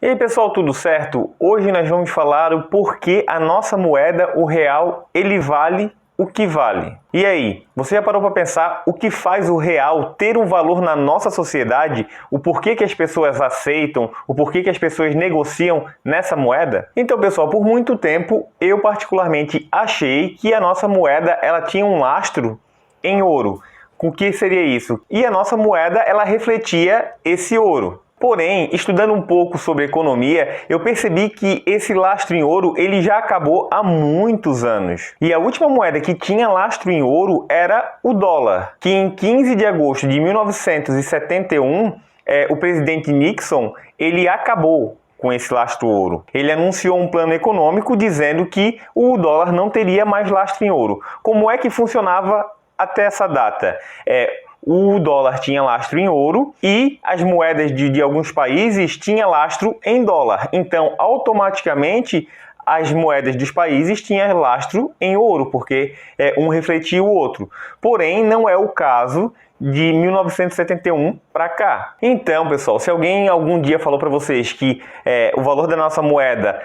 E aí pessoal, tudo certo? Hoje nós vamos falar o porquê a nossa moeda, o real, ele vale o que vale. E aí, você já parou para pensar o que faz o real ter um valor na nossa sociedade? O porquê que as pessoas aceitam? O porquê que as pessoas negociam nessa moeda? Então pessoal, por muito tempo eu particularmente achei que a nossa moeda ela tinha um lastro em ouro. O que seria isso? E a nossa moeda ela refletia esse ouro. Porém, estudando um pouco sobre economia, eu percebi que esse lastro em ouro ele já acabou há muitos anos. E a última moeda que tinha lastro em ouro era o dólar, que em 15 de agosto de 1971, o presidente Nixon ele acabou com esse lastro ouro. Ele anunciou um plano econômico dizendo que o dólar não teria mais lastro em ouro. Como é que funcionava até essa data? O dólar tinha lastro em ouro e as moedas de alguns países tinham lastro em dólar. Então, automaticamente, as moedas dos países tinham lastro em ouro, porque um refletia o outro. Porém, não é o caso de 1971 para cá. Então, pessoal, se alguém algum dia falou para vocês que o valor da nossa moeda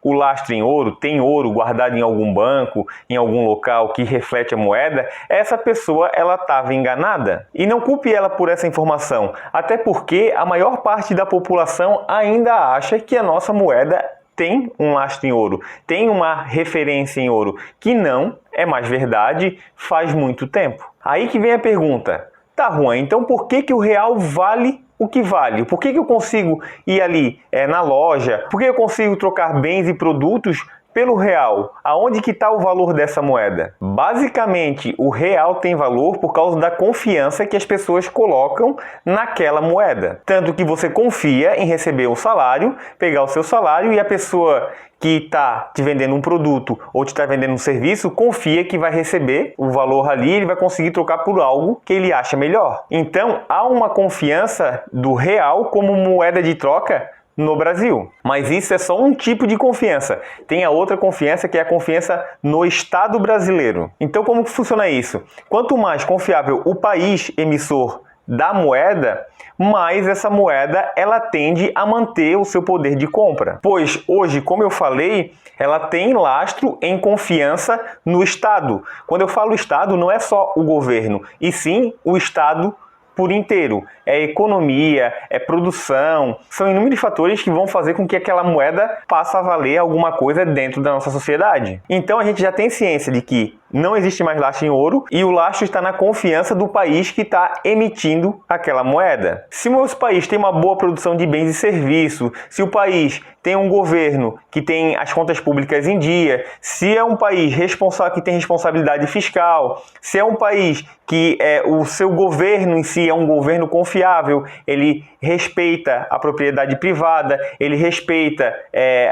o lastro em ouro, tem ouro guardado em algum banco, em algum local que reflete a moeda, essa pessoa ela estava enganada. E não culpe ela por essa informação, até porque a maior parte da população ainda acha que a nossa moeda tem um lastro em ouro, tem uma referência em ouro, que não é mais verdade faz muito tempo. Aí que vem a pergunta, tá, Juan, então por que o real vale o que vale? Por que eu consigo ir ali na loja? Por que eu consigo trocar bens e produtos pelo real? Aonde que está o valor dessa moeda? Basicamente, o real tem valor por causa da confiança que as pessoas colocam naquela moeda. Tanto que você confia em receber um salário, pegar o seu salário e a pessoa que está te vendendo um produto ou te está vendendo um serviço, confia que vai receber o valor ali e ele vai conseguir trocar por algo que ele acha melhor. Então, há uma confiança do real como moeda de troca no Brasil. Mas isso é só um tipo de confiança. Tem a outra confiança que é a confiança no Estado brasileiro. Então, como funciona isso? Quanto mais confiável o país emissor da moeda, mais essa moeda ela tende a manter o seu poder de compra. Pois hoje, como eu falei, ela tem lastro em confiança no Estado. Quando eu falo Estado, não é só o governo, e sim o Estado por inteiro. É economia, é produção, são inúmeros fatores que vão fazer com que aquela moeda passe a valer alguma coisa dentro da nossa sociedade. Então a gente já tem ciência de que não existe mais lastro em ouro e o lastro está na confiança do país que está emitindo aquela moeda. Se o nosso país tem uma boa produção de bens e serviços, se o país tem um governo que tem as contas públicas em dia, se é um país responsável que tem responsabilidade fiscal, se é um país que o seu governo em si é um governo confiável, ele respeita a propriedade privada, ele respeita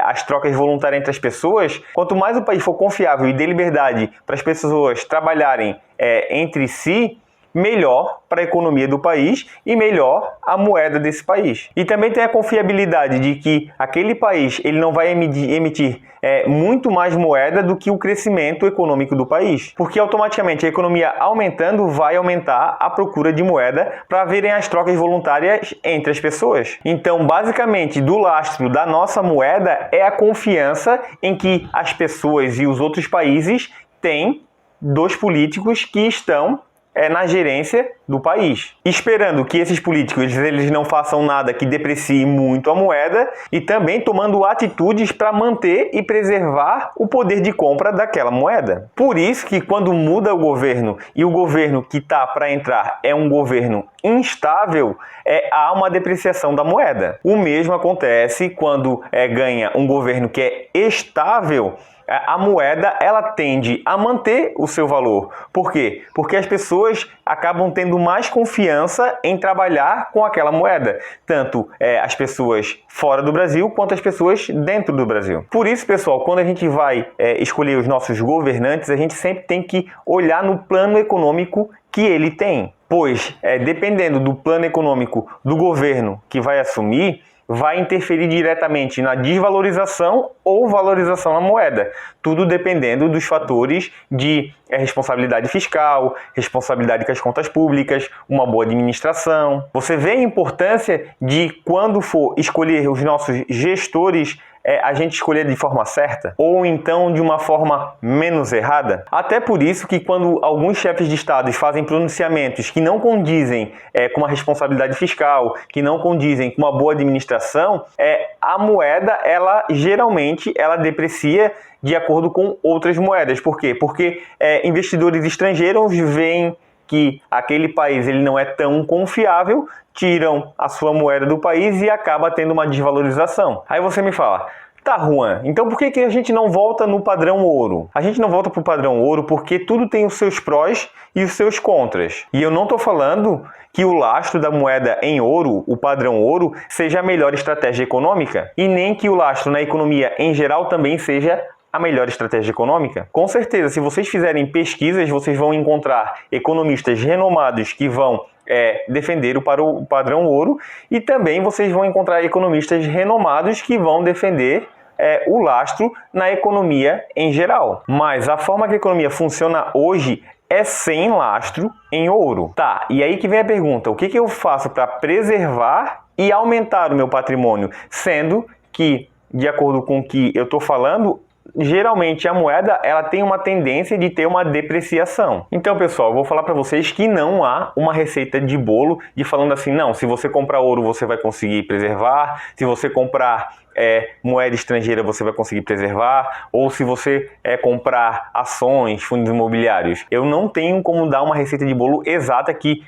as trocas voluntárias entre as pessoas, quanto mais o país for confiável e dê liberdade para as pessoas trabalharem entre si, melhor para a economia do país e melhor a moeda desse país. E também tem a confiabilidade de que aquele país ele não vai emitir muito mais moeda do que o crescimento econômico do país, porque automaticamente a economia aumentando vai aumentar a procura de moeda para haverem as trocas voluntárias entre as pessoas. Então, basicamente, do lastro da nossa moeda é a confiança em que as pessoas e os outros países têm dos políticos que estão na gerência do país, esperando que esses políticos eles não façam nada que deprecie muito a moeda e também tomando atitudes para manter e preservar o poder de compra daquela moeda. Por isso que quando muda o governo e o governo que está para entrar é um governo instável, há uma depreciação da moeda. O mesmo acontece quando ganha um governo que é estável, a moeda ela tende a manter o seu valor. Por quê? Porque as pessoas acabam tendo mais confiança em trabalhar com aquela moeda. Tanto as pessoas fora do Brasil, quanto as pessoas dentro do Brasil. Por isso, pessoal, quando a gente vai escolher os nossos governantes, a gente sempre tem que olhar no plano econômico que ele tem. Pois, dependendo do plano econômico do governo que vai assumir, vai interferir diretamente na desvalorização ou valorização da moeda. Tudo dependendo dos fatores de responsabilidade fiscal, responsabilidade com as contas públicas, uma boa administração. Você vê a importância de, quando for escolher os nossos gestores, a gente escolher de forma certa ou então de uma forma menos errada. Até por isso que, quando alguns chefes de estados fazem pronunciamentos que não condizem com uma responsabilidade fiscal, que não condizem com uma boa administração, a moeda, ela geralmente deprecia de acordo com outras moedas. Por quê? Porque investidores estrangeiros veem que aquele país ele não é tão confiável, tiram a sua moeda do país e acaba tendo uma desvalorização. Aí você me fala, tá, Juan, então por que a gente não volta no padrão ouro? A gente não volta para o padrão ouro porque tudo tem os seus prós e os seus contras. E eu não estou falando que o lastro da moeda em ouro, o padrão ouro, seja a melhor estratégia econômica, e nem que o lastro na economia em geral também seja a melhor estratégia econômica. Com certeza, se vocês fizerem pesquisas, vocês vão encontrar economistas renomados que vão defender o padrão ouro, e também vocês vão encontrar economistas renomados que vão defender o lastro na economia em geral. Mas a forma que a economia funciona hoje é sem lastro em ouro. Tá, e aí que vem a pergunta, o que eu faço para preservar e aumentar o meu patrimônio? Sendo que, de acordo com o que eu estou falando, geralmente a moeda ela tem uma tendência de ter uma depreciação. Então, pessoal, eu vou falar para vocês que não há uma receita de bolo de falando assim, não, se você comprar ouro você vai conseguir preservar, se você comprar moeda estrangeira você vai conseguir preservar, ou se você comprar ações, fundos imobiliários. Eu não tenho como dar uma receita de bolo exata que,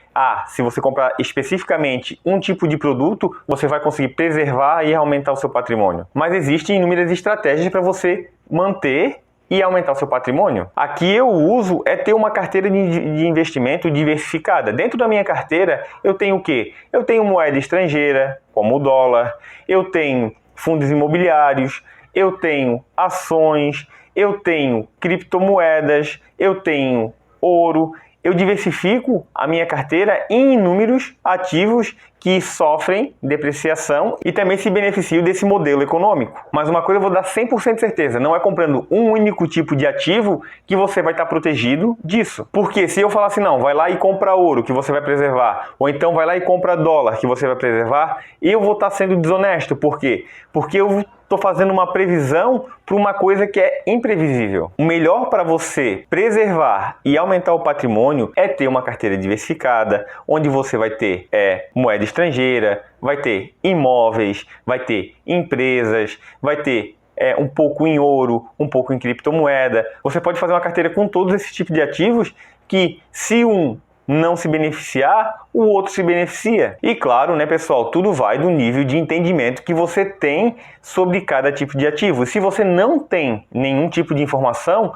se você comprar especificamente um tipo de produto, você vai conseguir preservar e aumentar o seu patrimônio. Mas existem inúmeras estratégias para você manter e aumentar o seu patrimônio. Aqui eu uso ter uma carteira de investimento diversificada. Dentro da minha carteira eu tenho o quê? Eu tenho moeda estrangeira, como o dólar, eu tenho fundos imobiliários, eu tenho ações, eu tenho criptomoedas, eu tenho ouro. Eu diversifico a minha carteira em inúmeros ativos que sofrem depreciação e também se beneficiam desse modelo econômico. Mas uma coisa eu vou dar 100% de certeza, não é comprando um único tipo de ativo que você vai estar protegido disso. Porque se eu falar assim, não, vai lá e compra ouro que você vai preservar, ou então vai lá e compra dólar que você vai preservar, eu vou estar sendo desonesto. Por quê? Porque eu estou fazendo uma previsão para uma coisa que é imprevisível. O melhor para você preservar e aumentar o patrimônio é ter uma carteira diversificada, onde você vai ter moeda estrangeira, vai ter imóveis, vai ter empresas, vai ter um pouco em ouro, um pouco em criptomoeda. Você pode fazer uma carteira com todos esses tipos de ativos que, se um não se beneficiar, o outro se beneficia. E claro, né, pessoal, tudo vai do nível de entendimento que você tem sobre cada tipo de ativo. Se você não tem nenhum tipo de informação,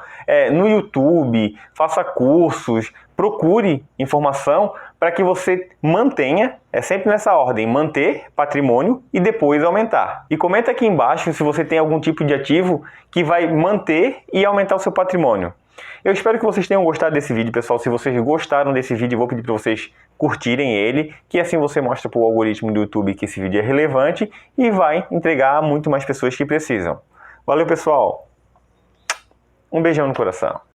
no YouTube, faça cursos, procure informação para que você mantenha, sempre nessa ordem, manter patrimônio e depois aumentar. E comenta aqui embaixo se você tem algum tipo de ativo que vai manter e aumentar o seu patrimônio. Eu espero que vocês tenham gostado desse vídeo, pessoal. Se vocês gostaram desse vídeo, eu vou pedir para vocês curtirem ele, que assim você mostra para o algoritmo do YouTube que esse vídeo é relevante e vai entregar a muito mais pessoas que precisam. Valeu, pessoal! Um beijão no coração.